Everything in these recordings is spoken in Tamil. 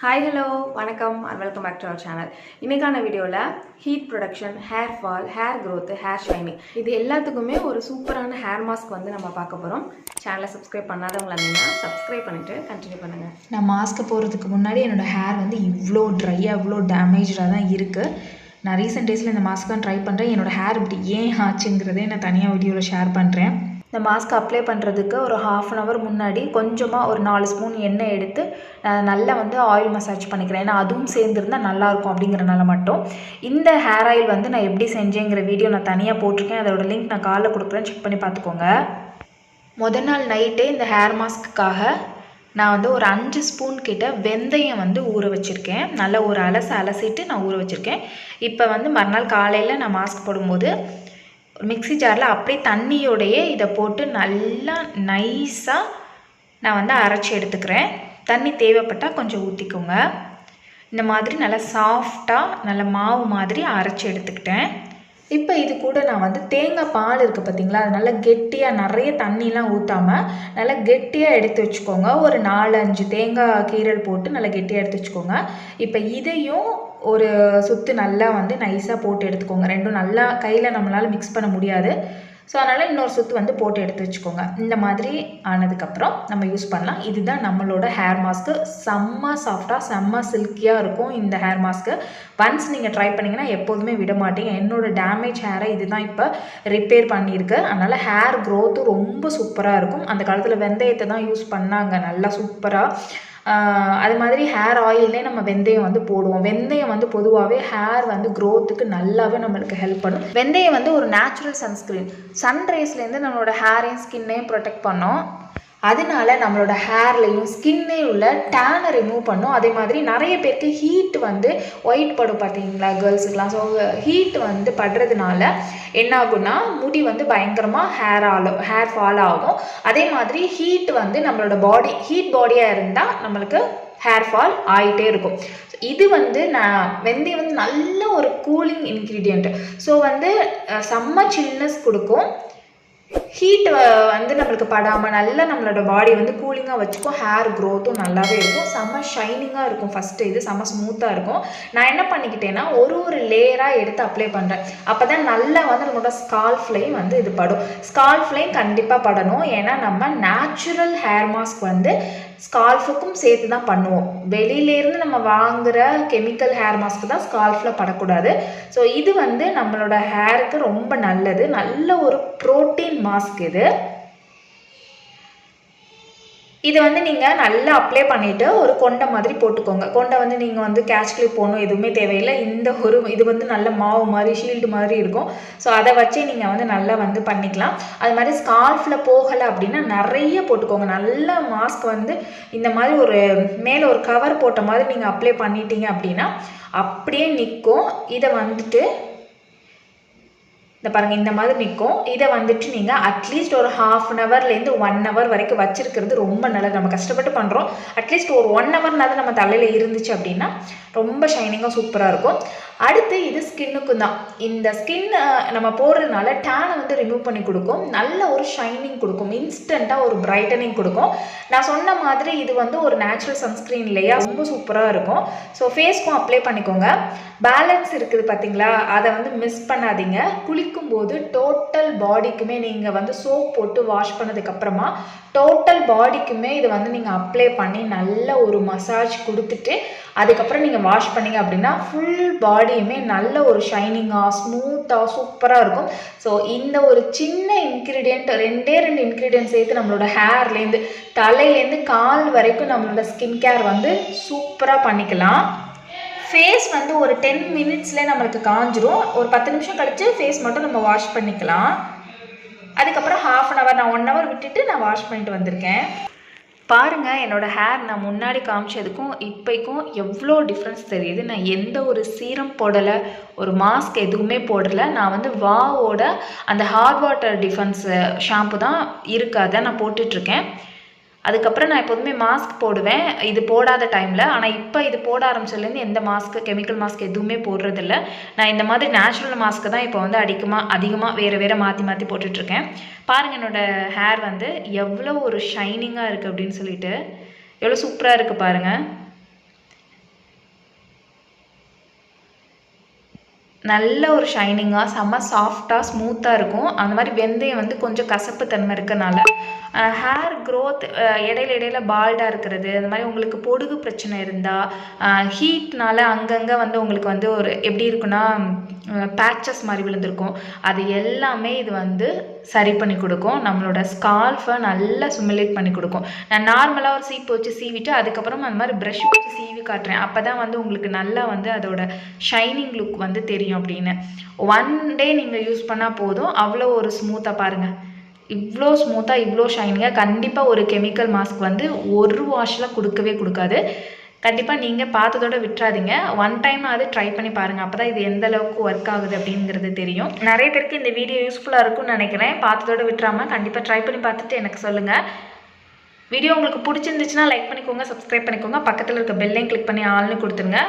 ஹாய் ஹலோ வணக்கம் and welcome back to our channel. இன்றைக்கான வீடியோவில் heat protection, hair fall, hair growth, hair shining இது எல்லாத்துக்குமே ஒரு சூப்பரான ஹேர் மாஸ்க் வந்து நம்ம பார்க்க போகிறோம். சேனலை சப்ஸ்கிரைப் பண்ணாதவங்களா இருந்தீங்கன்னா சப்ஸ்கிரைப் பண்ணிவிட்டு கண்டினியூ பண்ணுங்கள். நான் மாஸ்க்கு போகிறதுக்கு முன்னாடி என்னோடய ஹேர் வந்து இவ்வளோ ட்ரையாக இவ்வளோ டேமேஜாக தான் இருக்குது. நான் ரீசெண்ட் டேஸில் இந்த மாஸ்க்காக ட்ரை பண்ணுறேன். என்னோடய ஹேர் இப்படி ஏன் ஆச்சுங்கிறதே நான் தனியாக வீடியோவில் ஷேர் பண்ணுறேன். இந்த மாஸ்க் அப்ளை பண்ணுறதுக்கு ஒரு ½ அன் ஹவர் முன்னாடி கொஞ்சமாக ஒரு 4 ஸ்பூன் எண்ணெய் எடுத்து நல்லா வந்து ஆயில் மசாஜ் பண்ணிக்கிறேன். ஏன்னா அதுவும் சேர்ந்துருந்தால் நல்லாயிருக்கும் அப்படிங்கிறனால மட்டும். இந்த ஹேர் ஆயில் வந்து நான் எப்படி செஞ்சேங்கிற வீடியோ நான் தனியாக போட்டிருக்கேன். அதோட லிங்க் நான் காலைல கொடுக்குறேன், செக் பண்ணி பார்த்துக்கோங்க. முதல் நாள் நைட்டே இந்த ஹேர் மாஸ்க்குக்காக நான் வந்து ஒரு 5 ஸ்பூன் கிட்ட வெந்தயம் வந்து ஊற வச்சுருக்கேன். நல்லா ஒரு அலசிட்டு நான் ஊற வச்சுருக்கேன். இப்போ வந்து மறுநாள் காலையில் நான் மாஸ்க் போடும்போது மிக்ஸி ஜாரில் அப்படியே தண்ணியோடையே இதை போட்டு நல்லா நைஸாக நான் வந்து அரைச்சி எடுத்துக்கிறேன். தண்ணி தேவைப்பட்டால் கொஞ்சம் ஊற்றிக்கோங்க. இந்த மாதிரி நல்லா சாஃப்டாக நல்ல மாவு மாதிரி அரைச்சி எடுத்துக்கிட்டேன். இப்போ இது கூட நான் வந்து தேங்காய் பால் இருக்குது பார்த்திங்களா, அது நல்லா கெட்டியாக நிறைய தண்ணிலாம் ஊற்றாமல் நல்லா கெட்டியாக எடுத்து வச்சுக்கோங்க. ஒரு 4-5 தேங்காய் கீரல் போட்டு நல்லா கெட்டியாக எடுத்து வச்சுக்கோங்க. இப்போ இதையும் ஒரு சுற்று நல்லா வந்து நைஸாக போட்டு எடுத்துக்கோங்க. ரெண்டும் நல்லா கையில் நம்மளால் மிக்ஸ் பண்ண முடியாது. ஸோ அதனால் இன்னொரு சுற்று வந்து போட்டு எடுத்து வச்சுக்கோங்க. இந்த மாதிரி ஆனதுக்கப்புறம் நம்ம யூஸ் பண்ணலாம். இதுதான் நம்மளோட ஹேர் மாஸ்க்கு. செம்ம சாஃப்டாக செம்ம சில்கியாக இருக்கும் இந்த ஹேர் மாஸ்க்கு. ஒன்ஸ் நீங்கள் ட்ரை பண்ணிங்கன்னா எப்போதுமே விட மாட்டீங்க. என்னோடய டேமேஜ் ஹேரை இதுதான் இப்போ ரிப்பேர் பண்ணியிருக்கு. அதனால் ஹேர் க்ரோத்து ரொம்ப சூப்பராக இருக்கும். அந்த காலத்தில் வெந்தயத்தை தான் யூஸ் பண்ணாங்க நல்லா சூப்பராக. அது மாதிரி ஹேர் ஆயிலே நம்ம வெந்தயம் வந்து போடுவோம். வெந்தயம் வந்து பொதுவாகவே ஹேர் வந்து க்ரோத்துக்கு நல்லாவே நம்மளுக்கு ஹெல்ப் பண்ணும். வெந்தயம் வந்து ஒரு நேச்சுரல் சன்ஸ்க்ரீன். சன்ரைஸ்லேருந்து நம்மளோட ஹேரையும் ஸ்கின்னையும் ப்ரொடெக்ட் பண்ணோம். அதனால நம்மளோட ஹேர்லையும் ஸ்கின்னே உள்ள டேனை ரிமூவ் பண்ணும். அதே மாதிரி நிறைய பேருக்கு ஹீட் வந்து ஒயிட் படும் பார்த்தீங்களா கேர்ள்ஸுக்கெலாம். ஸோ ஹீட் வந்து படுறதுனால என்ன ஆகும்னா முடி வந்து பயங்கரமாக ஹேர் ஃபால் ஆகும். அதே மாதிரி ஹீட் வந்து நம்மளோட ஹீட் பாடியாக இருந்தால் நம்மளுக்கு ஹேர் ஃபால் ஆகிட்டே இருக்கும். இது வந்து வெந்தயம் வந்து நல்ல ஒரு கூலிங் இன்க்ரீடியண்ட். ஸோ வந்து செம்ம சில்னஸ் கொடுக்கும். ஹீட் வந்து நம்மளுக்கு படாமல் நல்லா நம்மளோட பாடி வந்து கூலிங்காக வச்சுக்கும். ஹேர் க்ரோத்தும் நல்லாவே இருக்கும். செம்ம ஷைனிங்காக இருக்கும். ஃபஸ்ட்டு இது செம்ம ஸ்மூத்தாக இருக்கும். நான் என்ன பண்ணிக்கிட்டேன்னா ஒரு லேயராக எடுத்து அப்ளை பண்ணுறேன். அப்போ தான் நல்லா வந்து நம்மளோட ஸ்கால்ஃப்லையும் வந்து இது படும். ஸ்கால்ஃப்லையும் கண்டிப்பாக படணும். ஏன்னா நம்ம நேச்சுரல் ஹேர் மாஸ்க் வந்து ஸ்கால்ஃபுக்கும் சேர்த்து தான் பண்ணுவோம். வெளியிலேருந்து நம்ம வாங்குகிற கெமிக்கல் ஹேர் மாஸ்க் தான் ஸ்கால்ஃபில் படக்கூடாது. ஸோ இது வந்து நம்மளோட ஹேருக்கு ரொம்ப நல்லது. நல்ல ஒரு ப்ரோட்டீன் மாஸ்க் இது. இது வந்து நீங்கள் நல்லா அப்ளை பண்ணிவிட்டு ஒரு கொண்டை மாதிரி போட்டுக்கோங்க. கொண்டை வந்து நீங்கள் வந்து கேட்ச் கிளிப் போடணும் எதுவுமே தேவையில்லை. இது வந்து நல்ல மாவு மாதிரி ஷீல்டு மாதிரி இருக்கும். ஸோ அதை வச்சே நீங்கள் வந்து நல்லா வந்து பண்ணிக்கலாம். அது மாதிரி ஸ்கால்ஃபில் போகலை அப்படின்னா நிறைய போட்டுக்கோங்க. நல்ல மாஸ்க் வந்து இந்த மாதிரி ஒரு மேலே ஒரு கவர் போட்ட மாதிரி நீங்கள் அப்ளை பண்ணிட்டீங்க அப்படின்னா அப்படியே நிற்கும். இதை வந்துட்டு இந்த பாருங்கள் இந்த மாதிரி நிற்கும். இதை வந்துட்டு நீங்கள் அட்லீஸ்ட் ஒரு ½ அன் ஹவர்லேருந்து 1 ஹவர் வரைக்கும் வச்சுருக்கிறது ரொம்ப நல்லது. நம்ம கஷ்டப்பட்டு பண்ணுறோம். அட்லீஸ்ட் ஒரு 1 ஹவர்னாவது நம்ம தலையில் இருந்துச்சு அப்படின்னா ரொம்ப ஷைனிங்காக சூப்பராக இருக்கும். அடுத்து இது ஸ்கின்னுக்கும் தான். இந்த ஸ்கின் நம்ம போடுறதுனால டேனை வந்து ரிமூவ் பண்ணி கொடுக்கும். நல்ல ஒரு ஷைனிங் கொடுக்கும். இன்ஸ்டண்ட்டாக ஒரு பிரைட்டனிங் கொடுக்கும். நான் சொன்ன மாதிரி இது வந்து ஒரு நேச்சுரல் சன்ஸ்க்ரீன் இல்லையா, ரொம்ப சூப்பராக இருக்கும். ஸோ ஃபேஸ்க்கும் அப்ளை பண்ணிக்கோங்க. பேலன்ஸ் இருக்குது பார்த்தீங்களா, அதை வந்து மிஸ் பண்ணாதீங்க. குளிக்கும் போது டோட்டல் பாடிக்குமே நீங்கள் வந்து சோப் போட்டு வாஷ் பண்ணதுக்கப்புறமா டோட்டல் பாடிக்குமே இதை வந்து நீங்கள் அப்ளை பண்ணி நல்ல ஒரு மசாஜ் கொடுத்துட்டு அதுக்கப்புறம் நீங்கள் வாஷ் பண்ணிங்க அப்படின்னா ஃபுல் பாடியுமே நல்ல ஒரு ஷைனிங்காக ஸ்மூத்தாக சூப்பராக இருக்கும். ஸோ இந்த ஒரு சின்ன இன்க்ரீடியண்ட், 2 இன்க்ரீடியன்ட் சேர்த்து நம்மளோட ஹேர்லேருந்து தலையிலேருந்து கால் வரைக்கும் நம்மளோட ஸ்கின் கேர் வந்து சூப்பராக பண்ணிக்கலாம். ஃபேஸ் வந்து ஒரு 10 மினிட்ஸ்லேயே நம்மளுக்கு காஞ்சிரும். ஒரு 10 நிமிஷம் கழித்து ஃபேஸ் மட்டும் நம்ம வாஷ் பண்ணிக்கலாம். அதுக்கப்புறம் ½ அன் ஹவர், நான் 1 ஹவர் விட்டுட்டு நான் வாஷ் பண்ணிட்டு வந்திருக்கேன். பாருங்கள் என்னோடய ஹேர் நான் முன்னாடி காமிச்சதுக்கும் இப்போக்கும் எவ்வளோ டிஃப்ரென்ஸ் தெரியுது. நான் எந்த ஒரு சீரம் போடலை, ஒரு மாஸ்க் எதுவுமே போடலை. நான் வந்து வாவோட அந்த ஹாட் வாட்டர் டிஃபென்ஸ் ஷாம்பு தான் இருக்குது, அதை நான் போட்டுட்ருக்கேன். அதுக்கப்புறம் நான் எப்போதுமே மாஸ்க் போடுவேன் இது போடாத டைமில். ஆனால் இப்போ இது போட ஆரம்பிச்சதுலேருந்து எந்த மாஸ்க்கு கெமிக்கல் மாஸ்க் எதுவுமே போடுறதில்ல. நான் இந்த மாதிரி நேச்சுரல் மாஸ்க்கு தான் இப்போ வந்து அதிகமாக வேறு மாற்றி போட்டுட்ருக்கேன். பாருங்கள் என்னோடய ஹேர் வந்து எவ்வளோ ஒரு ஷைனிங்காக இருக்குது அப்படின்னு சொல்லிட்டு எவ்வளோ சூப்பராக இருக்குது பாருங்கள். நல்ல ஒரு ஷைனிங்காக செம்ம சாஃப்டாக ஸ்மூத்தாக இருக்கும். அந்த மாதிரி வெந்தயம் வந்து கொஞ்சம் கசப்பு தன்மை இருக்கனால ஹேர் க்ரோத் இடையில பால்டாக இருக்கிறது, அந்த மாதிரி உங்களுக்கு பொடுகு பிரச்சனை இருந்தால் ஹீட்னால அங்கங்கே வந்து உங்களுக்கு வந்து ஒரு எப்படி இருக்குன்னா பேச்சஸ் மாதிரி விழுந்திருக்கும். அது எல்லாமே இது வந்து சரி பண்ணி கொடுக்கும். நம்மளோட ஸ்கால்ஃபை நல்லா சுமிலேட் பண்ணி கொடுக்கும். நான் நார்மலாக ஒரு சீப்பு வச்சு சீவிட்டு அதுக்கப்புறம் அந்த மாதிரி ப்ரஷ் வச்சு சீவி காட்டுறேன். அப்போ தான் வந்து உங்களுக்கு நல்லா வந்து அதோட ஷைனிங் லுக் வந்து தெரியும் அப்படின்னு. 1 டே நீங்கள் யூஸ் பண்ணால் போதும், அவ்வளோ ஒரு ஸ்மூத்தாக பாருங்கள், இவ்வளோ ஸ்மூத்தாக இவ்வளோ ஷைனிங்காக. கண்டிப்பாக ஒரு கெமிக்கல் மாஸ்க் வந்து ஒரு வாஷில் கொடுக்கவே கொடுக்காது. கண்டிப்பாக நீங்கள் பார்த்ததோட விட்டுறாதீங்க. 1 டைம் அது ட்ரை பண்ணி பாருங்கள். அப்போ தான் இது எந்த அளவுக்கு ஒர்க் ஆகுது அப்படிங்கிறது தெரியும். நிறைய பேருக்கு இந்த வீடியோ யூஸ்ஃபுல்லாக இருக்கும்னு நினைக்கிறேன். பார்த்ததோட விட்டுறாமல் கண்டிப்பாக ட்ரை பண்ணி பார்த்துட்டு எனக்கு சொல்லுங்கள். வீடியோ உங்களுக்கு பிடிச்சிருந்துச்சுன்னா லைக் பண்ணிக்கோங்க, சப்ஸ்கிரைப் பண்ணிக்கோங்க, பக்கத்தில் இருக்க பெல்லையும் கிளிக் பண்ணி ஆல்னு கொடுத்துருங்க.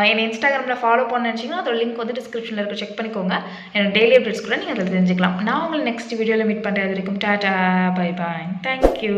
என்னை இன்ஸ்டாகிராமில் ஃபாலோ பண்ண நினச்சிங்கன்னா அதோட லிங்க் வந்து டிஸ்கிரிப்ஷனில் இருக்க, செக் பண்ணிக்கோங்க. என்னோட டெய்லி அப்டேட்ஸ் கூட நீங்கள் அதில் தெரிஞ்சுக்கலாம். நான் உங்களை நெக்ஸ்ட் வீடியோவில் மீட் பண்ணுறது வரைக்கும் டாடா பை பாய், தேங்க்யூ.